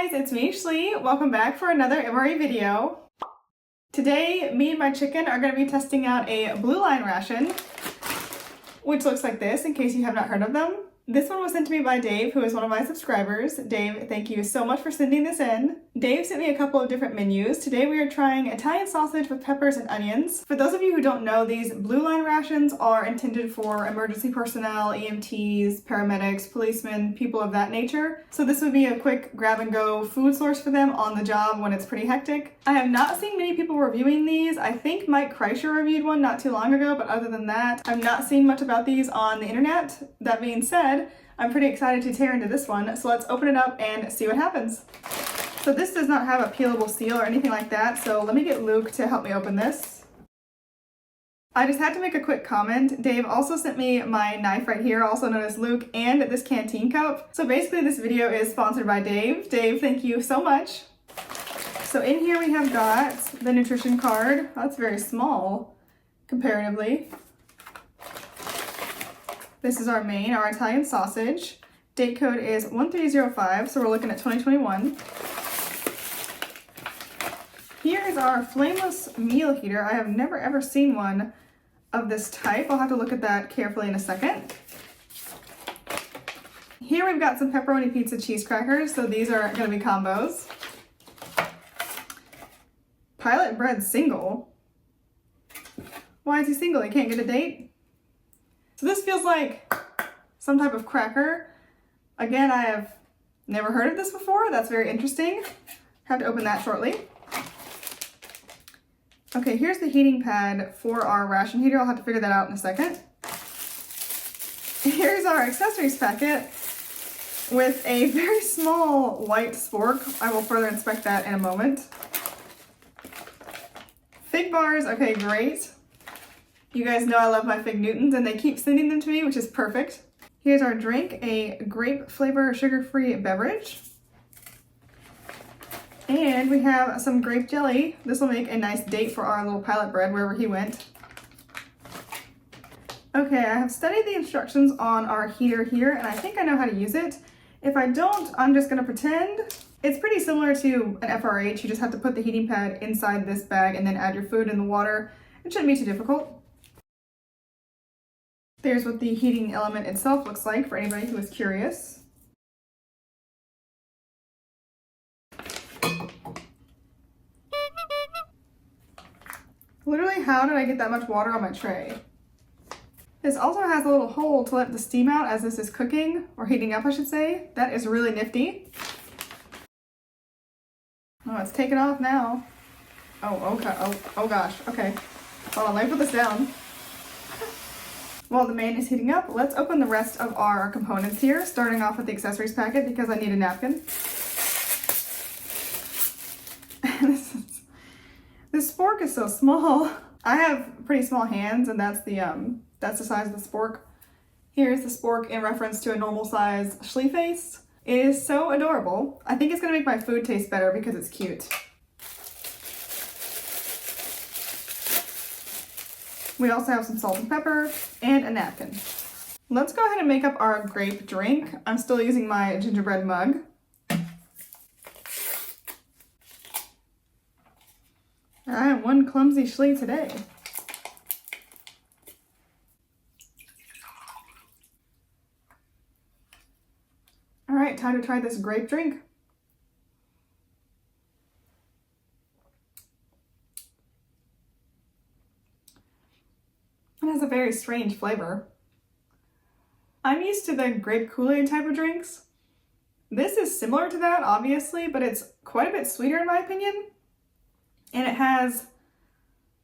guys, it's me, Schlee. Welcome back for another MRE video. Today, me and my chicken are going to be testing out a blue line ration, which looks like this, in case you have not heard of them. This one was sent to me by Dave, who is one of my subscribers. Dave, thank you so much for sending this in. Dave sent me a couple of different menus. Today we are trying Italian sausage with peppers and onions. For those of you who don't know, these blue line rations are intended for emergency personnel, EMTs, paramedics, policemen, people of that nature. So this would be a quick grab and go food source for them on the job when it's pretty hectic. I have not seen many people reviewing these. I think Mike Kreischer reviewed one not too long ago, but other than that, I've not seen much about these on the internet. That being said, I'm pretty excited to tear into this one, so let's open it up and see what happens. So this does not have a peelable seal or anything like that, so let me get Luke to help me open this. I just had to make a quick comment. Dave also sent me my knife right here, also known as Luke, and this canteen cup. So basically this video is sponsored by Dave. Dave, thank you so much. So in here we have got the nutrition card. That's very small comparatively. This is our main, our Italian sausage. Date code is 1305, so we're looking at 2021. Here is our flameless meal heater. I have never ever seen one of this type. I'll have to look at that carefully in a second. Here we've got some pepperoni pizza cheese crackers, so these are going to be combos. Pilot bread single. Why is he single? He can't get a date? So this feels like some type of cracker. Again, I have never heard of this before. That's very interesting. Have to open that shortly. Okay, here's the heating pad for our ration heater. I'll have to figure that out in a second. Here's our accessories packet with a very small white spork. I will further inspect that in a moment. Fig bars, okay, great. You guys know I love my Fig Newtons and they keep sending them to me, which is perfect. Here's our drink, a grape flavor sugar-free beverage. And we have some grape jelly. This will make a nice date for our little pilot bread wherever he went. Okay, I have studied the instructions on our heater here and I think I know how to use it. If I don't, I'm just gonna pretend. It's pretty similar to an FRH. You just have to put the heating pad inside this bag and then add your food in the water. It shouldn't be too difficult. There's what the heating element itself looks like for anybody who is curious. Literally, how did I get that much water on my tray? This also has a little hole to let the steam out as this is cooking, or heating up I should say. That is really nifty. Oh, it's taken off now. Oh, okay. Oh gosh, okay. Hold on, let me put this down. While the main is heating up, let's open the rest of our components here, starting off with the accessories packet because I need a napkin. This fork is so small. I have pretty small hands and that's the size of the spork. Here's the spork in reference to a normal size Schlee face. It is so adorable. I think it's gonna make my food taste better because it's cute. We also have some salt and pepper and a napkin. Let's go ahead and make up our grape drink. I'm still using my gingerbread mug. I am one clumsy Schlee today. All right, time to try this grape drink. It has a very strange flavor. I'm used to the grape Kool-Aid type of drinks. This is similar to that, obviously, but it's quite a bit sweeter in my opinion. And it has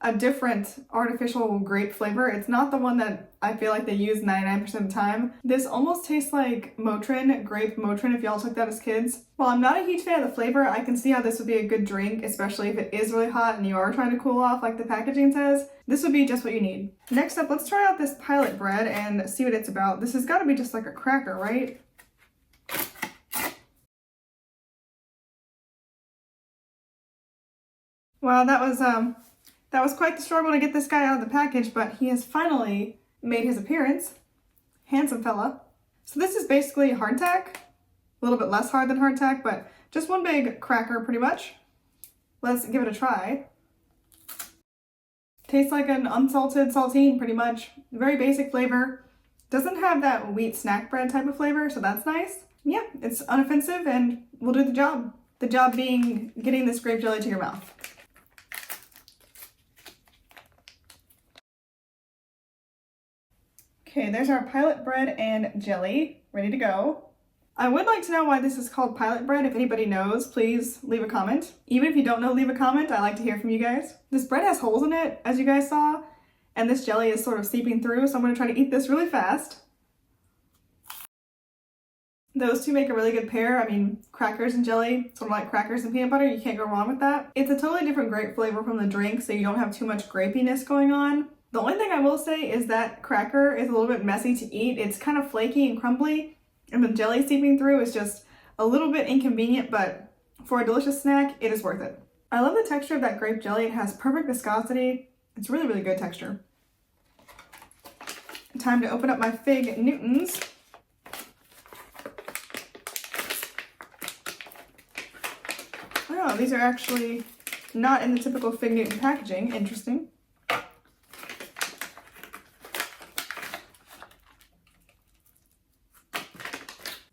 a different artificial grape flavor. It's not the one that I feel like they use 99% of the time. This almost tastes like Motrin, grape Motrin, if y'all took that as kids. While I'm not a huge fan of the flavor, I can see how this would be a good drink, especially if it is really hot and you are trying to cool off like the packaging says. This would be just what you need. Next up, let's try out this pilot bread and see what it's about. This has got to be just like a cracker, right? Wow, that was quite the struggle to get this guy out of the package, but he has finally made his appearance. Handsome fella. So this is basically hardtack, a little bit less hard than hardtack, but Just one big cracker pretty much. Let's give it a try. Tastes like an unsalted saltine pretty much. Very basic flavor. Doesn't have that wheat snack bread type of flavor, so that's nice. Yeah, it's unoffensive and will do the job. The job being getting this grape jelly to your mouth. Okay, there's our pilot bread and jelly, ready to go. I would like to know why this is called pilot bread. If anybody knows, please leave a comment. Even if you don't know, leave a comment. I like to hear from you guys. This bread has holes in it, as you guys saw, and this jelly is sort of seeping through, so I'm gonna try to eat this really fast. Those two make a really good pair. I mean, crackers and jelly, sort of like crackers and peanut butter, you can't go wrong with that. It's a totally different grape flavor from the drink, so you don't have too much grapiness going on. The only thing I will say is that cracker is a little bit messy to eat. It's kind of flaky and crumbly, and the jelly seeping through is just a little bit inconvenient, but for a delicious snack, it is worth it. I love the texture of that grape jelly. It has perfect viscosity. It's really, really good texture. Time to open up my Fig Newtons. Oh, these are actually not in the typical Fig Newton packaging. Interesting.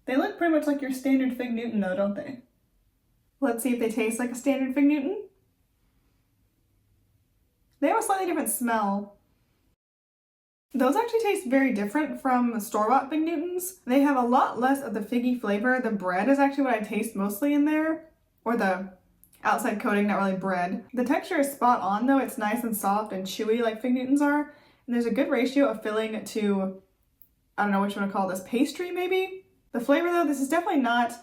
They look pretty much like your standard Fig Newton though, don't they? Let's see if they taste like a standard Fig Newton. They have a slightly different smell. Those actually taste very different from store-bought Fig Newtons. They have a lot less of the figgy flavor. The bread is actually what I taste mostly in there, or the outside coating, not really bread. The texture is spot on though. It's nice and soft and chewy like Fig Newtons are. And there's a good ratio of filling to, I don't know what you want to call this, pastry maybe? The flavor though, this is definitely not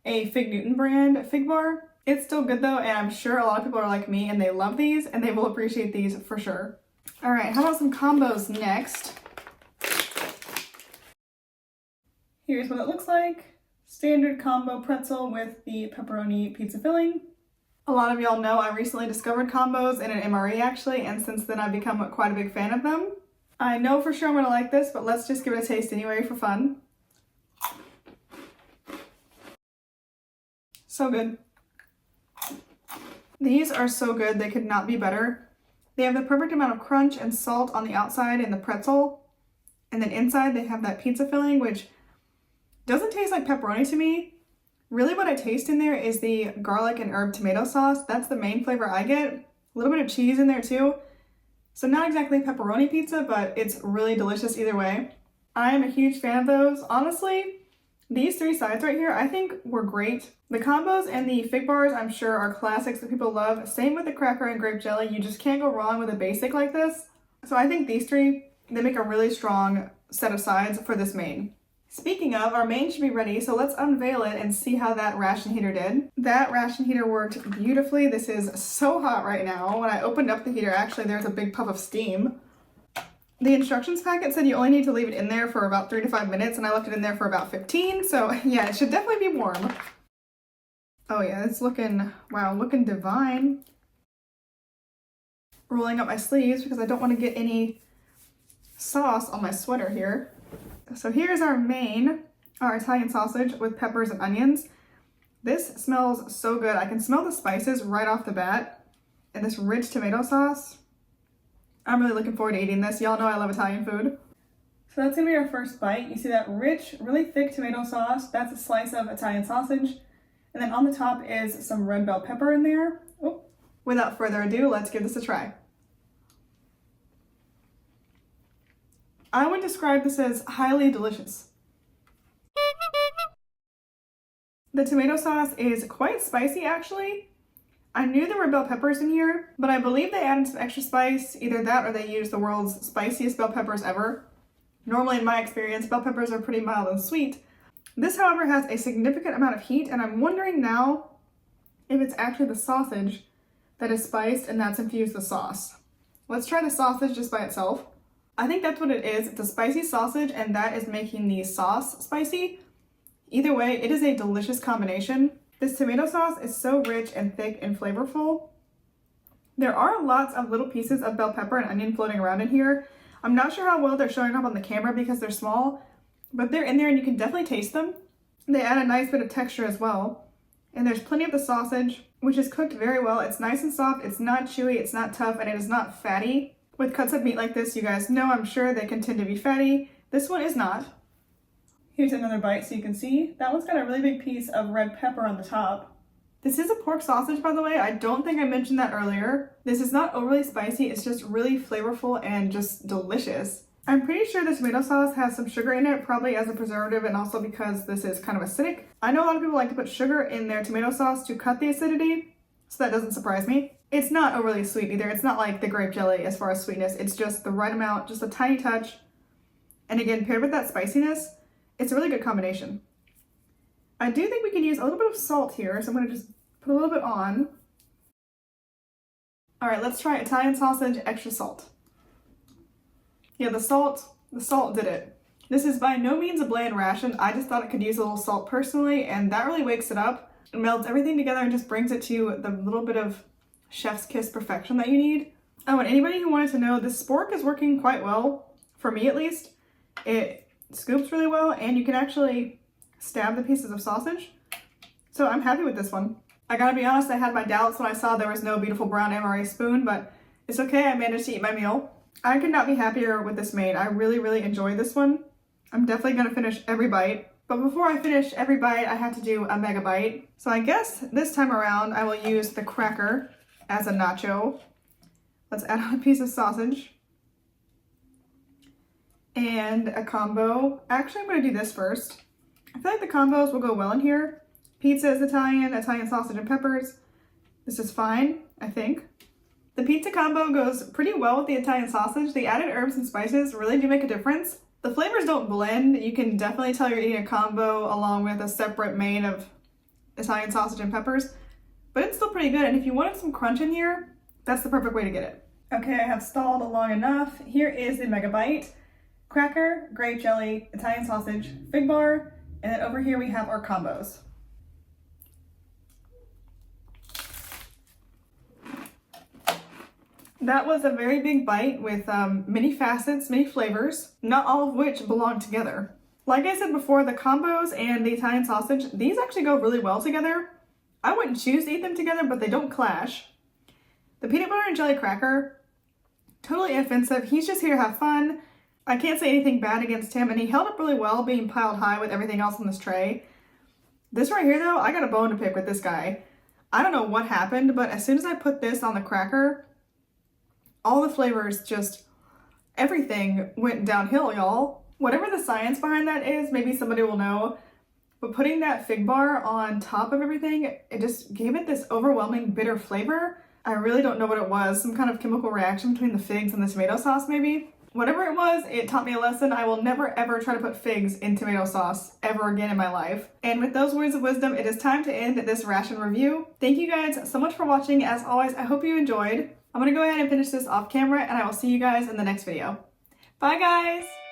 a Fig Newton brand fig bar. It's still good though, and I'm sure a lot of people are like me and they love these and they will appreciate these for sure. All right, how about some combos next? Here's what it looks like. Standard combo pretzel with the pepperoni pizza filling. A lot of y'all know I recently discovered combos in an MRE actually, and since then I've become quite a big fan of them. I know for sure I'm gonna like this, but let's just give it a taste anyway for fun. So good. These are so good, they could not be better. They have the perfect amount of crunch and salt on the outside in the pretzel, and then inside they have that pizza filling, which doesn't taste like pepperoni to me. Really what I taste in there is the garlic and herb tomato sauce. That's the main flavor I get. A little bit of cheese in there too. So not exactly pepperoni pizza, but it's really delicious either way. I am a huge fan of those. Honestly, these three sides right here, I think were great. The combos and the fig bars, I'm sure, are classics that people love. Same with the cracker and grape jelly. You just can't go wrong with a basic like this. So I think these three, they make a really strong set of sides for this main. Speaking of, our main should be ready, so let's unveil it and see how that ration heater did. That ration heater worked beautifully. This is so hot right now. When I opened up the heater, actually, there's a big puff of steam. The instructions packet said you only need to leave it in there for about 3 to 5 minutes, and I left it in there for about 15, so yeah, it should definitely be warm. Oh yeah, it's looking, wow, looking divine. Rolling up my sleeves because I don't want to get any sauce on my sweater here. So here's our main, our Italian sausage with peppers and onions. This smells so good. I can smell the spices right off the bat, and this rich tomato sauce. I'm really looking forward to eating this. Y'all know I love Italian food. So that's gonna be our first bite. You see that rich, really thick tomato sauce. That's a slice of Italian sausage. And then on the top is some red bell pepper in there. Oh. Without further ado, let's give this a try. I would describe this as highly delicious. The tomato sauce is quite spicy actually. I knew there were bell peppers in here, but I believe they added some extra spice, either that or they used the world's spiciest bell peppers ever. Normally in my experience, bell peppers are pretty mild and sweet. This, however, has a significant amount of heat, and I'm wondering now if it's actually the sausage that is spiced and that's infused the sauce. Let's try the sausage just by itself. I think that's what it is. It's a spicy sausage, and that is making the sauce spicy. Either way, it is a delicious combination. This tomato sauce is so rich and thick and flavorful. There are lots of little pieces of bell pepper and onion floating around in here. I'm not sure how well they're showing up on the camera because they're small, but they're in there and you can definitely taste them. They add a nice bit of texture as well. And there's plenty of the sausage, which is cooked very well. It's nice and soft, it's not chewy, it's not tough, and it is not fatty. With cuts of meat like this, you guys know, I'm sure they can tend to be fatty. This one is not. Here's another bite so you can see. That one's got a really big piece of red pepper on the top. This is a pork sausage, by the way. I don't think I mentioned that earlier. This is not overly spicy, it's just really flavorful and just delicious. I'm pretty sure the tomato sauce has some sugar in it, probably as a preservative and also because this is kind of acidic. I know a lot of people like to put sugar in their tomato sauce to cut the acidity, so that doesn't surprise me. It's not overly sweet either. It's not like the grape jelly as far as sweetness. It's just the right amount, just a tiny touch. And again, paired with that spiciness, it's a really good combination. I do think we can use a little bit of salt here, so I'm gonna just put a little bit on. All right, let's try Italian sausage, extra salt. Yeah, the salt did it. This is by no means a bland ration. I just thought it could use a little salt personally, and that really wakes it up. It melts everything together and just brings it to the little bit of chef's kiss perfection that you need. Oh, and anybody who wanted to know, this spork is working quite well, for me at least. It scoops really well, and you can actually stab the pieces of sausage. So I'm happy with this one. I gotta be honest, I had my doubts when I saw there was no beautiful brown MRE spoon, but it's okay, I managed to eat my meal. I could not be happier with this made. I really, really enjoyed this one. I'm definitely gonna finish every bite. But before I finish every bite, I have to do a mega bite. So I guess this time around, I will use the cracker as a nacho. Let's add on a piece of sausage. And a combo. Actually, I'm gonna do this first. I feel like the combos will go well in here. Pizza is Italian, Italian sausage and peppers. This is fine, I think. The pizza combo goes pretty well with the Italian sausage. The added herbs and spices really do make a difference. The flavors don't blend. You can definitely tell you're eating a combo along with a separate main of Italian sausage and peppers, but it's still pretty good. And if you wanted some crunch in here, that's the perfect way to get it. Okay, I have stalled long enough. Here is the mega bite. Cracker, grape jelly, Italian sausage, fig bar, and then over here we have our combos. That was a very big bite with many facets, many flavors, not all of which belong together. Like I said before, the combos and the Italian sausage, these actually go really well together. I wouldn't choose to eat them together, but they don't clash. The peanut butter and jelly cracker, totally inoffensive. He's just here to have fun. I can't say anything bad against him, and he held up really well being piled high with everything else on this tray. This right here though, I got a bone to pick with this guy. I don't know what happened, but as soon as I put this on the cracker, all the flavors, just everything went downhill, y'all. Whatever the science behind that is, maybe somebody will know. But putting that fig bar on top of everything, it just gave it this overwhelming bitter flavor. I really don't know what it was. Some kind of chemical reaction between the figs and the tomato sauce, maybe. Whatever it was, it taught me a lesson. I will never ever try to put figs in tomato sauce ever again in my life. And with those words of wisdom, it is time to end this ration review. Thank you guys so much for watching. As always, I hope you enjoyed. I'm gonna go ahead and finish this off camera, and I will see you guys in the next video. Bye guys!